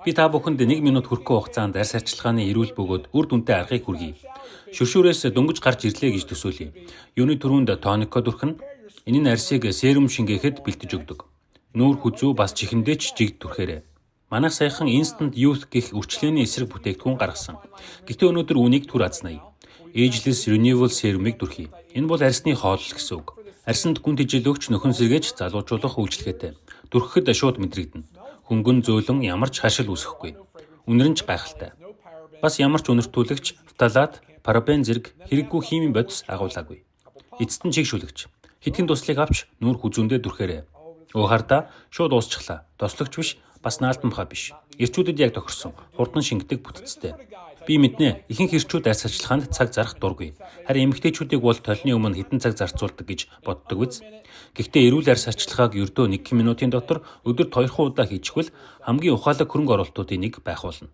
Би та бүхэнд 1 минут хүрэхгүй хугацаанд арьс арчилгааны эрүүл бөгөөд үр дүнтэй аргыг хүргэе. Шүршүүрээс дөнгөж гарч ирлээ гэж төсөөлье. Юуны түрүүнд тонико дүрхэн энэ нь арьсыг серум шингээхэд бэлтэж өгдөг. Нүүр хүзүү бас чихэндээ ч жигд түрхээрээ. Манайх саяхан Instant Youth гэх үрчлээний эсрэг бүтээгдэхүүн гаргасан. Гэтэ өнөөдөр үүнийг түр азная. Ageless Renewal Serum-ыг дүрхий. Энэ бол арьсны хоол гэсэн үг. Арьсанд гүн тэжээл өгч нөхөн сэргээж залуужуулах үйлчлэгээтэй. Дүрхэхэд шууд мэдрэгдэнэ. Хөнгөн зөөлөн ямар ч хашил үүсэхгүй. Үнэр нь ч гайхалтай. Бас ямар ч үнэртүүлэгч, фталат, парабен зэрэг хэрэггүй химийн бодис агуулаагүй. Эцэст нь чигшүүлэгч. Хитгэн туслыг авч нүүр хүзүүндээ дүрхээрээ. Уухарда шууд уусчихлаа. Тослогч биш, бас наалтамхаа биш. Ирчүүдэд яг тохирсон. Хурдан шингэдэг бүтцтэй. Би мэднэ, ихэнх ирчүүд арьс арчилгаанд цаг зарах дургүй. Харин эмэгтэйчүүдийг бол толны өмнө хэдэн цаг зарцуулдаг гэж боддог биз. Гэхдээ эрүүл арьс арчилгааг ердөө 1 минутын дотор өдөрт 2 удаа хийчихвэл хамгийн ухаалаг хөрөнгө оруулалтуудын нэг байх болно.